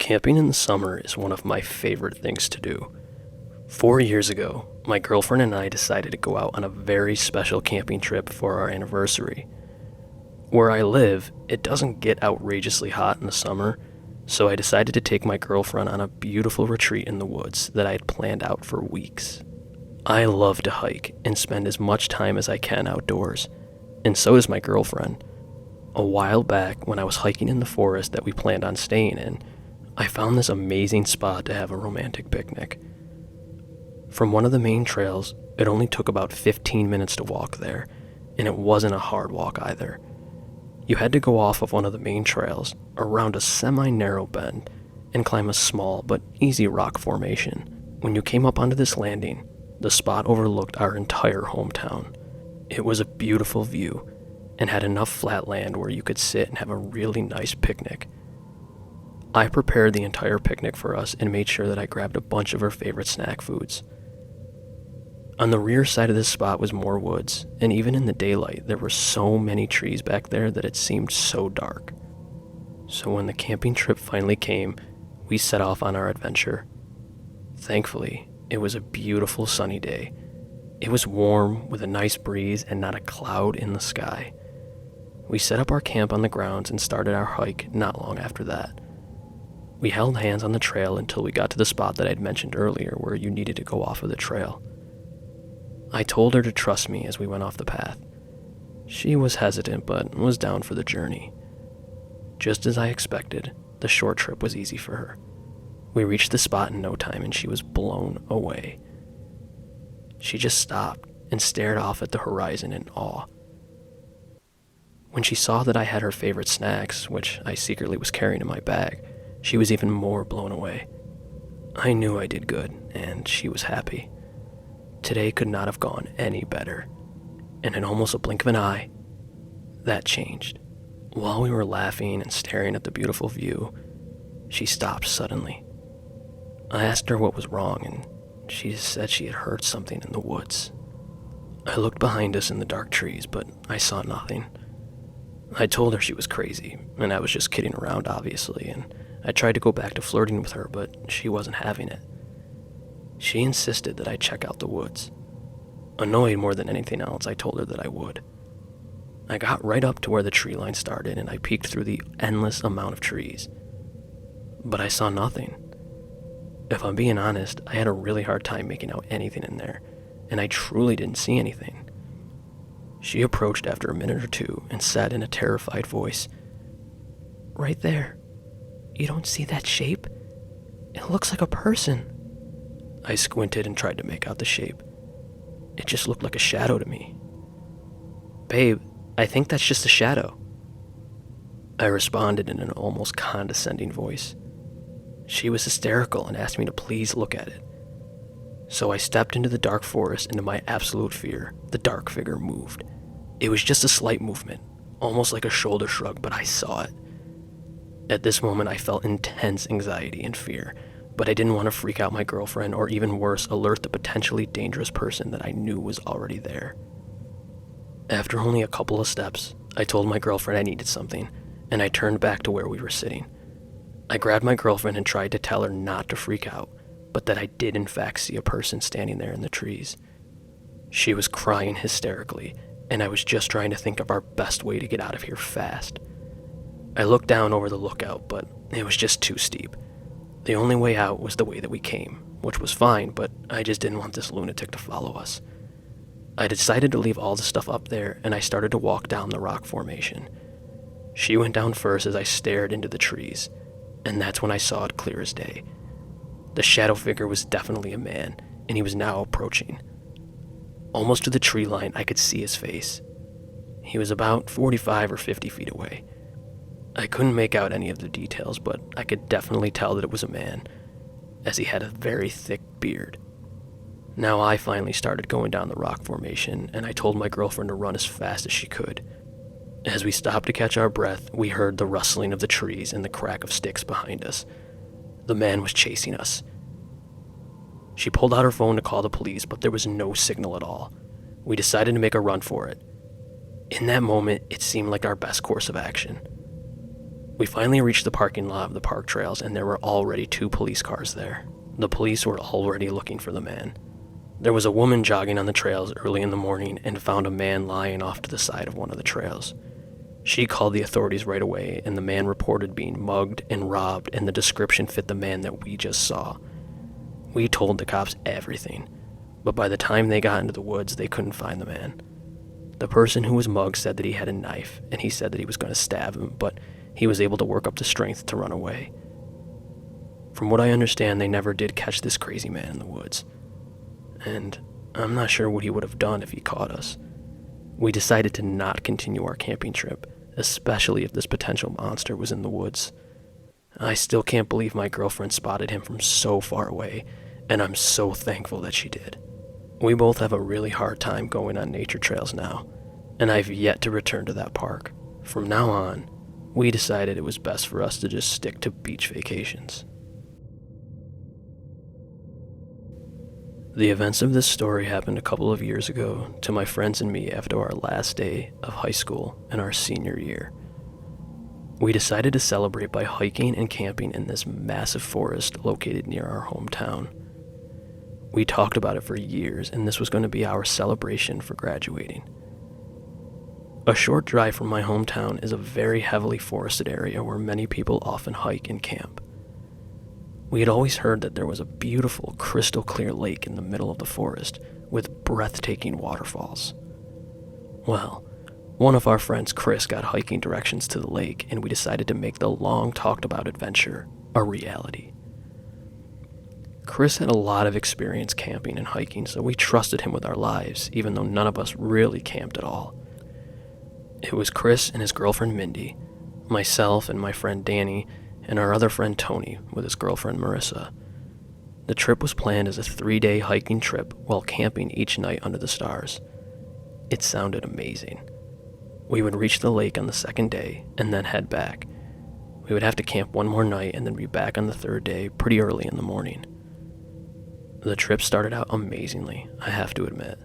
Camping in the summer is one of my favorite things to do. 4 years ago, my girlfriend and I decided to go out on a very special camping trip for our anniversary. Where I live, it doesn't get outrageously hot in the summer, so I decided to take my girlfriend on a beautiful retreat in the woods that I had planned out for weeks. I love to hike and spend as much time as I can outdoors, and so does my girlfriend. A while back, when I was hiking in the forest that we planned on staying in, I found this amazing spot to have a romantic picnic. From one of the main trails, it only took about 15 minutes to walk there, and it wasn't a hard walk either. You had to go off of one of the main trails, around a semi-narrow bend, and climb a small but easy rock formation. When you came up onto this landing, the spot overlooked our entire hometown. It was a beautiful view, and had enough flat land where you could sit and have a really nice picnic. I prepared the entire picnic for us and made sure that I grabbed a bunch of our favorite snack foods. On the rear side of this spot was more woods, and even in the daylight, there were so many trees back there that it seemed so dark. So when the camping trip finally came, we set off on our adventure. Thankfully, it was a beautiful sunny day. It was warm, with a nice breeze and not a cloud in the sky. We set up our camp on the grounds and started our hike not long after that. We held hands on the trail until we got to the spot that I'd mentioned earlier where you needed to go off of the trail. I told her to trust me as we went off the path. She was hesitant but was down for the journey. Just as I expected, the short trip was easy for her. We reached the spot in no time and she was blown away. She just stopped and stared off at the horizon in awe. When she saw that I had her favorite snacks, which I secretly was carrying in my bag, she was even more blown away. I knew I did good, and she was happy. Today could not have gone any better. And in almost a blink of an eye, that changed. While we were laughing and staring at the beautiful view, she stopped suddenly. I asked her what was wrong, and she said she had heard something in the woods. I looked behind us in the dark trees, but I saw nothing. I told her she was crazy, and I was just kidding around, obviously, and I tried to go back to flirting with her, but she wasn't having it. She insisted that I check out the woods. Annoyed more than anything else, I told her that I would. I got right up to where the tree line started, and I peeked through the endless amount of trees. But I saw nothing. If I'm being honest, I had a really hard time making out anything in there, and I truly didn't see anything. She approached after a minute or two and said in a terrified voice, "Right there. You don't see that shape? It looks like a person." I squinted and tried to make out the shape. It just looked like a shadow to me. "Babe, I think that's just a shadow," I responded in an almost condescending voice. She was hysterical and asked me to please look at it. So I stepped into the dark forest, and to my absolute fear, the dark figure moved. It was just a slight movement, almost like a shoulder shrug, but I saw it. At this moment, I felt intense anxiety and fear, but I didn't want to freak out my girlfriend or, even worse, alert the potentially dangerous person that I knew was already there. After only a couple of steps, I told my girlfriend I needed something, and I turned back to where we were sitting. I grabbed my girlfriend and tried to tell her not to freak out, but that I did in fact see a person standing there in the trees. She was crying hysterically, and I was just trying to think of our best way to get out of here fast. I looked down over the lookout, but it was just too steep. The only way out was the way that we came, which was fine, but I just didn't want this lunatic to follow us. I decided to leave all the stuff up there, and I started to walk down the rock formation. She went down first as I stared into the trees, and that's when I saw it clear as day. The shadow figure was definitely a man, and he was now approaching. Almost to the tree line, I could see his face. He was about 45 or 50 feet away. I couldn't make out any of the details, but I could definitely tell that it was a man, as he had a very thick beard. Now I finally started going down the rock formation, and I told my girlfriend to run as fast as she could. As we stopped to catch our breath, we heard the rustling of the trees and the crack of sticks behind us. The man was chasing us. She pulled out her phone to call the police, but there was no signal at all. We decided to make a run for it. In that moment, it seemed like our best course of action. We finally reached the parking lot of the park trails, and there were already 2 police cars there. The police were already looking for the man. There was a woman jogging on the trails early in the morning and found a man lying off to the side of one of the trails. She called the authorities right away, and the man reported being mugged and robbed, and the description fit the man that we just saw. We told the cops everything, but by the time they got into the woods, they couldn't find the man. The person who was mugged said that he had a knife, and he said that he was going to stab him, but he was able to work up the strength to run away. From what I understand, they never did catch this crazy man in the woods, and I'm not sure what he would have done if he caught us. We decided to not continue our camping trip, especially if this potential monster was in the woods. I still can't believe my girlfriend spotted him from so far away, and I'm so thankful that she did. We both have a really hard time going on nature trails now, and I've yet to return to that park. From now on, we decided it was best for us to just stick to beach vacations. The events of this story happened a couple of years ago to my friends and me after our last day of high school in our senior year. We decided to celebrate by hiking and camping in this massive forest located near our hometown. We talked about it for years, and this was going to be our celebration for graduating. A short drive from my hometown is a very heavily forested area where many people often hike and camp. We had always heard that there was a beautiful, crystal clear lake in the middle of the forest with breathtaking waterfalls. Well, one of our friends, Chris, got hiking directions to the lake, and we decided to make the long talked about adventure a reality. Chris had a lot of experience camping and hiking, so we trusted him with our lives, even though none of us really camped at all. It was Chris and his girlfriend Mindy, myself and my friend Danny, and our other friend Tony with his girlfriend Marissa. The trip was planned as a 3-day hiking trip while camping each night under the stars. It sounded amazing. We would reach the lake on the 2nd day and then head back. We would have to camp one more night and then be back on the 3rd day pretty early in the morning. The trip started out amazingly, I have to admit.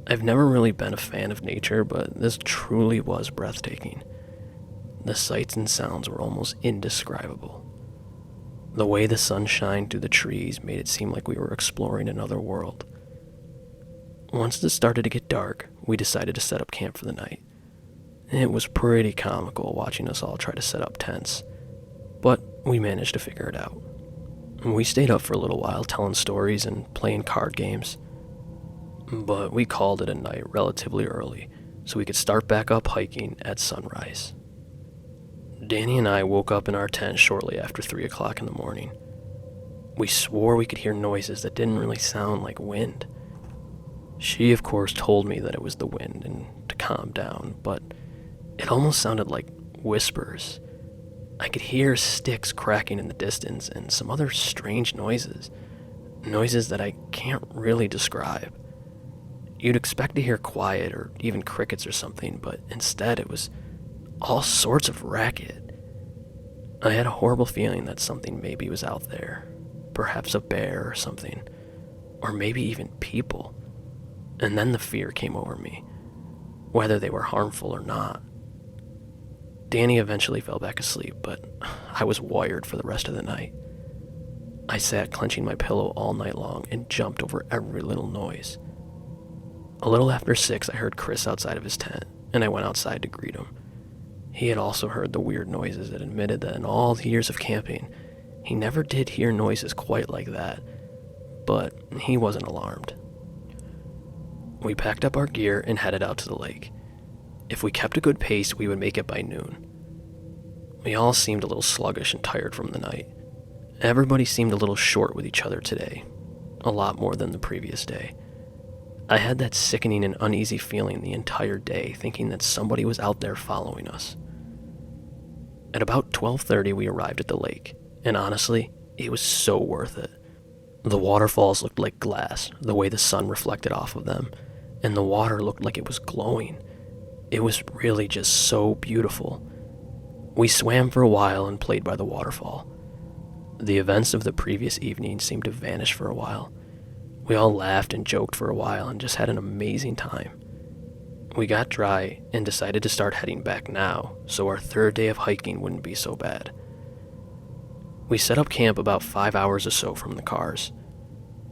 I've never really been a fan of nature, but this truly was breathtaking. The sights and sounds were almost indescribable. The way the sun shined through the trees made it seem like we were exploring another world. Once it started to get dark, we decided to set up camp for the night. It was pretty comical watching us all try to set up tents, but we managed to figure it out. We stayed up for a little while telling stories and playing card games, but we called it a night relatively early so we could start back up hiking at sunrise. Danny and I woke up in our tent shortly after 3 o'clock in the morning. We swore we could hear noises that didn't really sound like wind. She, of course, told me that it was the wind and to calm down, but it almost sounded like whispers. I could hear sticks cracking in the distance and some other strange noises that I can't really describe. You'd expect to hear quiet or even crickets or something, but instead it was all sorts of racket. I had a horrible feeling that something maybe was out there, perhaps a bear or something, or maybe even people. And then the fear came over me, whether they were harmful or not. Danny eventually fell back asleep, but I was wired for the rest of the night. I sat clenching my pillow all night long and jumped over every little noise. A little after 6, I heard Chris outside of his tent, and I went outside to greet him. He had also heard the weird noises and admitted that in all the years of camping, he never did hear noises quite like that, but he wasn't alarmed. We packed up our gear and headed out to the lake. If we kept a good pace, we would make it by noon. We all seemed a little sluggish and tired from the night. Everybody seemed a little short with each other today, a lot more than the previous day. I had that sickening and uneasy feeling the entire day, thinking that somebody was out there following us. At about 12:30, we arrived at the lake, and honestly, it was so worth it. The waterfalls looked like glass, the way the sun reflected off of them, and the water looked like it was glowing. It was really just so beautiful. We swam for a while and played by the waterfall. The events of the previous evening seemed to vanish for a while. We all laughed and joked for a while and just had an amazing time. We got dry and decided to start heading back now, so our third day of hiking wouldn't be so bad. We set up camp about 5 hours or so from the cars.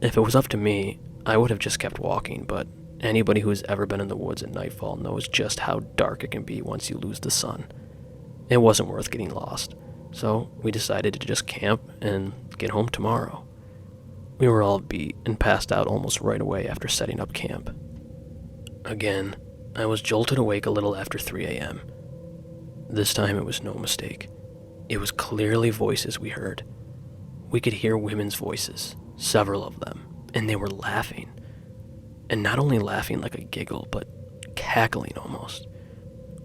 If it was up to me, I would have just kept walking, but anybody who has ever been in the woods at nightfall knows just how dark it can be once you lose the sun. It wasn't worth getting lost, so we decided to just camp and get home tomorrow. We were all beat and passed out almost right away after setting up camp. Again, I was jolted awake a little after 3 a.m. This time it was no mistake. It was clearly voices we heard. We could hear women's voices, several of them, and they were laughing. And not only laughing like a giggle, but cackling almost.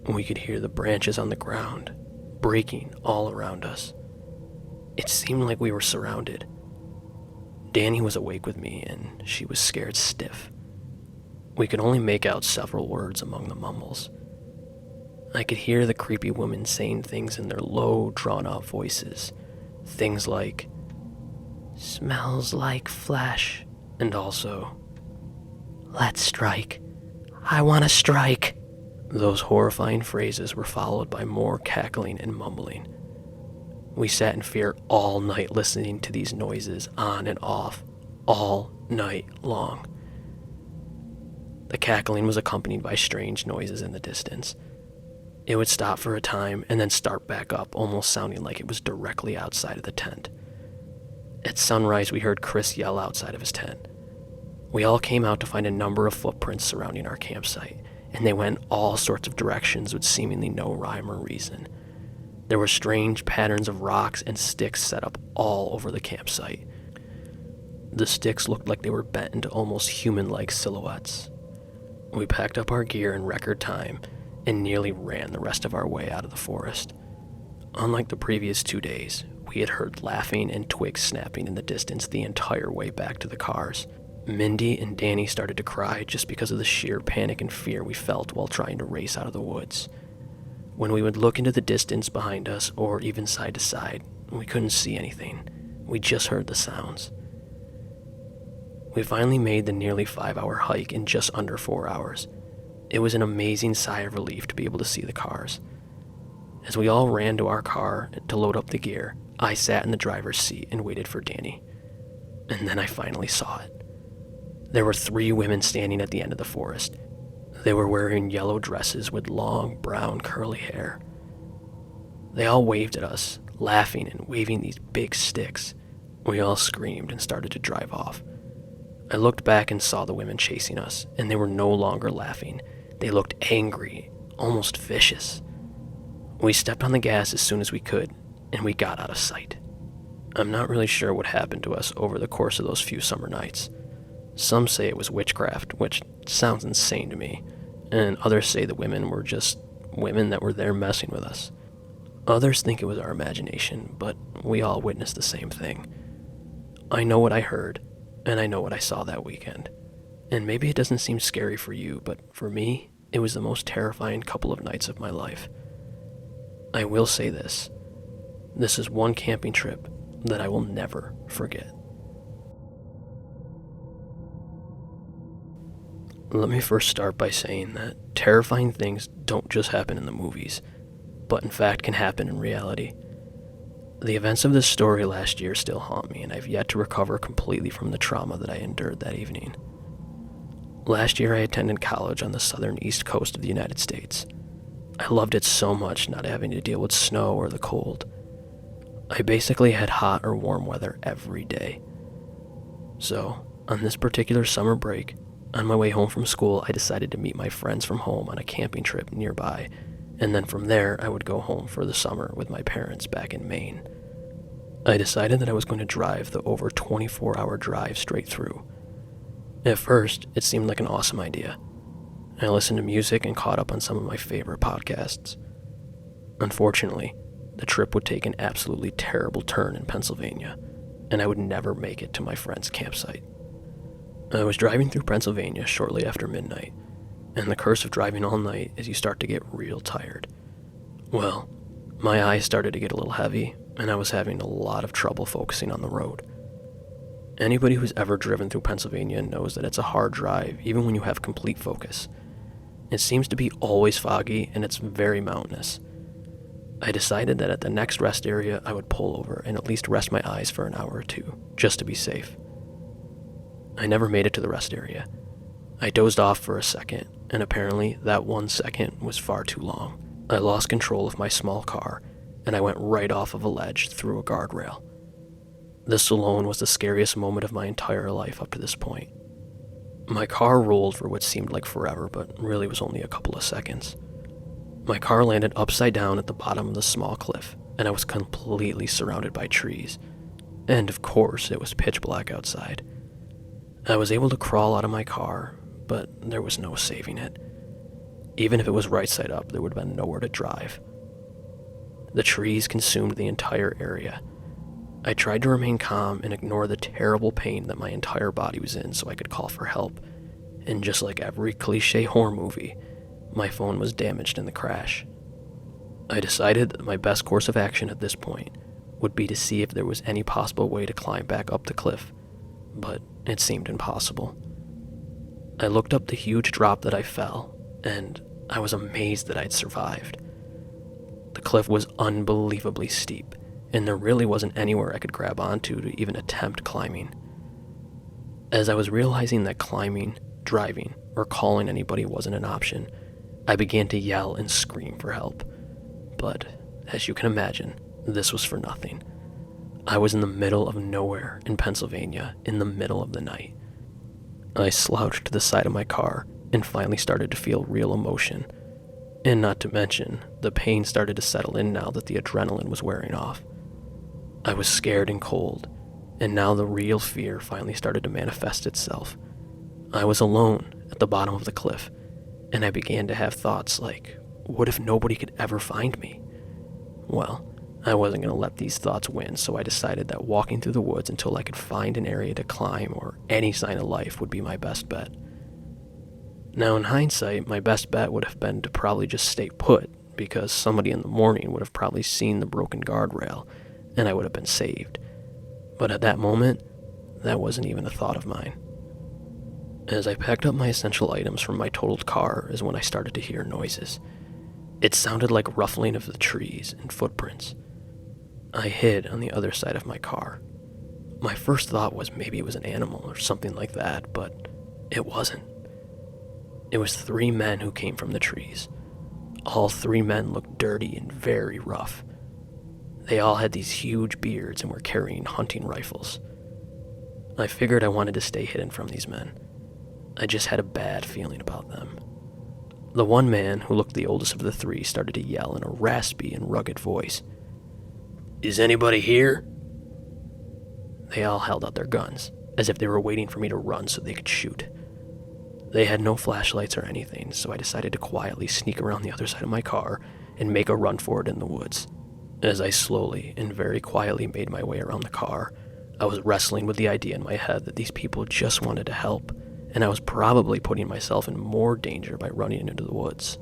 We could hear the branches on the ground, breaking all around us. It seemed like we were surrounded. Danny was awake with me, and she was scared stiff. We could only make out several words among the mumbles. I could hear the creepy women saying things in their low, drawn-out voices. Things like, "Smells like flesh," and also, "Let's strike. I want to strike." Those horrifying phrases were followed by more cackling and mumbling. We sat in fear all night listening to these noises on and off, all night long. The cackling was accompanied by strange noises in the distance. It would stop for a time and then start back up, almost sounding like it was directly outside of the tent. At sunrise, we heard Chris yell outside of his tent. We all came out to find a number of footprints surrounding our campsite, and they went all sorts of directions with seemingly no rhyme or reason. There were strange patterns of rocks and sticks set up all over the campsite. The sticks looked like they were bent into almost human-like silhouettes. We packed up our gear in record time and nearly ran the rest of our way out of the forest. Unlike the previous 2 days, we had heard laughing and twigs snapping in the distance the entire way back to the cars. Mindy and Danny started to cry just because of the sheer panic and fear we felt while trying to race out of the woods. When we would look into the distance behind us, or even side to side, we couldn't see anything. We just heard the sounds. We finally made the nearly 5-hour hike in just under 4 hours. It was an amazing sigh of relief to be able to see the cars. As we all ran to our car to load up the gear, I sat in the driver's seat and waited for Danny. And then I finally saw it. There were 3 women standing at the end of the forest. They were wearing yellow dresses with long, brown, curly hair. They all waved at us, laughing and waving these big sticks. We all screamed and started to drive off. I looked back and saw the women chasing us, and they were no longer laughing. They looked angry, almost vicious. We stepped on the gas as soon as we could, and we got out of sight. I'm not really sure what happened to us over the course of those few summer nights. Some say it was witchcraft, which sounds insane to me, and others say the women were just women that were there messing with us. Others think it was our imagination, but we all witnessed the same thing. I know what I heard, and I know what I saw that weekend. And maybe it doesn't seem scary for you, but for me, it was the most terrifying couple of nights of my life. I will say this. This is one camping trip that I will never forget. Let me first start by saying that terrifying things don't just happen in the movies, but in fact can happen in reality. The events of this story last year still haunt me, and I've yet to recover completely from the trauma that I endured that evening. Last year I attended college on the southern east coast of the United States. I loved it so much not having to deal with snow or the cold. I basically had hot or warm weather every day. So, on this particular summer break, on my way home from school, I decided to meet my friends from home on a camping trip nearby, and then from there, I would go home for the summer with my parents back in Maine. I decided that I was going to drive the over 24-hour drive straight through. At first, it seemed like an awesome idea. I listened to music and caught up on some of my favorite podcasts. Unfortunately, the trip would take an absolutely terrible turn in Pennsylvania, and I would never make it to my friend's campsite. I was driving through Pennsylvania shortly after midnight, and the curse of driving all night is you start to get real tired. Well, my eyes started to get a little heavy, and I was having a lot of trouble focusing on the road. Anybody who's ever driven through Pennsylvania knows that it's a hard drive, even when you have complete focus. It seems to be always foggy and it's very mountainous. I decided that at the next rest area I would pull over and at least rest my eyes for an hour or two, just to be safe. I never made it to the rest area. I dozed off for a second, and apparently that 1 second was far too long. I lost control of my small car, and I went right off of a ledge through a guardrail. This alone was the scariest moment of my entire life up to this point. My car rolled for what seemed like forever, but really was only a couple of seconds. My car landed upside down at the bottom of the small cliff, and I was completely surrounded by trees. And of course, it was pitch black outside. I was able to crawl out of my car, but there was no saving it. Even if it was right side up, there would have been nowhere to drive. The trees consumed the entire area. I tried to remain calm and ignore the terrible pain that my entire body was in so I could call for help. And just like every cliche horror movie, my phone was damaged in the crash. I decided that my best course of action at this point would be to see if there was any possible way to climb back up the cliff, but it seemed impossible. I looked up the huge drop that I fell, and I was amazed that I'd survived. The cliff was unbelievably steep, and there really wasn't anywhere I could grab onto to even attempt climbing. As I was realizing that climbing, driving, or calling anybody wasn't an option, I began to yell and scream for help. But, as you can imagine, this was for nothing. I was in the middle of nowhere in Pennsylvania in the middle of the night. I slouched to the side of my car and finally started to feel real emotion. And not to mention, the pain started to settle in now that the adrenaline was wearing off. I was scared and cold, and now the real fear finally started to manifest itself. I was alone at the bottom of the cliff, and I began to have thoughts like, what if nobody could ever find me? Well, I wasn't going to let these thoughts win, so I decided that walking through the woods until I could find an area to climb or any sign of life would be my best bet. Now, in hindsight, my best bet would have been to probably just stay put, because somebody in the morning would have probably seen the broken guardrail, and I would have been saved. But at that moment, that wasn't even a thought of mine. As I packed up my essential items from my totaled car is when I started to hear noises. It sounded like ruffling of the trees and footprints. I hid on the other side of my car. My first thought was maybe it was an animal or something like that, but it wasn't. It was 3 men who came from the trees. All 3 men looked dirty and very rough. They all had these huge beards and were carrying hunting rifles. I figured I wanted to stay hidden from these men. I just had a bad feeling about them. The one man, who looked the oldest of the 3, started to yell in a raspy and rugged voice. "Is anybody here?" They all held out their guns, as if they were waiting for me to run so they could shoot. They had no flashlights or anything, so I decided to quietly sneak around the other side of my car and make a run for it in the woods. As I slowly and very quietly made my way around the car, I was wrestling with the idea in my head that these people just wanted to help, and I was probably putting myself in more danger by running into the woods.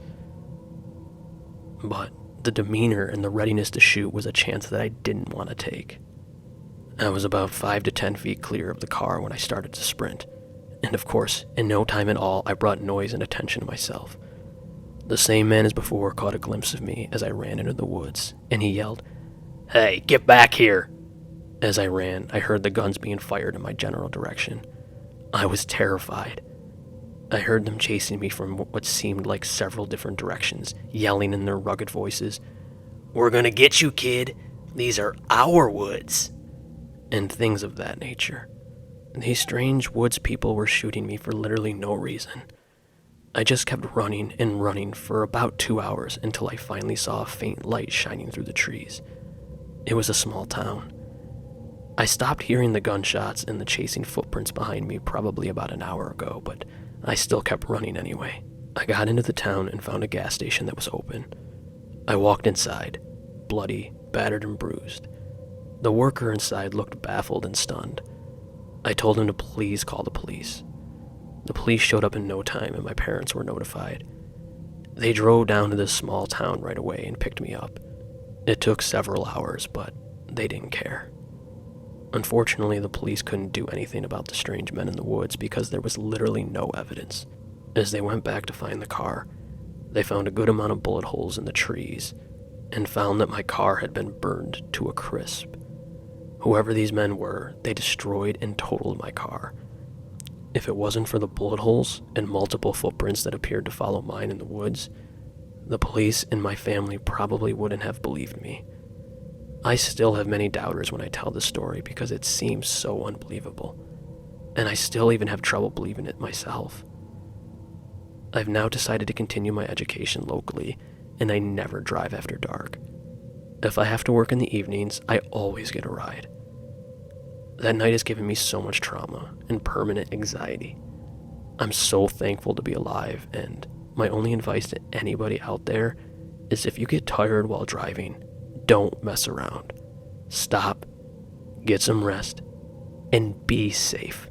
But the demeanor and the readiness to shoot was a chance that I didn't want to take. I was about 5 to 10 feet clear of the car when I started to sprint, and of course, in no time at all, I brought noise and attention to myself. The same man as before caught a glimpse of me as I ran into the woods, and he yelled, "Hey, get back here!" As I ran, I heard the guns being fired in my general direction. I was terrified. I heard them chasing me from what seemed like several different directions, yelling in their rugged voices, "We're gonna get you, kid! These are our woods!" And things of that nature. These strange woods people were shooting me for literally no reason. I just kept running and running for about 2 hours until I finally saw a faint light shining through the trees. It was a small town. I stopped hearing the gunshots and the chasing footprints behind me probably about an hour ago, but I still kept running anyway. I got into the town and found a gas station that was open. I walked inside, bloody, battered, and bruised. The worker inside looked baffled and stunned. I told him to please call the police. The police showed up in no time and my parents were notified. They drove down to this small town right away and picked me up. It took several hours, but they didn't care. Unfortunately, the police couldn't do anything about the strange men in the woods because there was literally no evidence. As they went back to find the car, They found a good amount of bullet holes in the trees and found that my car had been burned to a crisp. Whoever these men were, they destroyed and totaled my car. If it wasn't for the bullet holes and multiple footprints that appeared to follow mine in the woods, the police and my family probably wouldn't have believed me. I still have many doubters when I tell this story because it seems so unbelievable, and I still even have trouble believing it myself. I've now decided to continue my education locally, and I never drive after dark. If I have to work in the evenings, I always get a ride. That night has given me so much trauma and permanent anxiety. I'm so thankful to be alive, and my only advice to anybody out there is if you get tired while driving, don't mess around. Stop, get some rest, and be safe.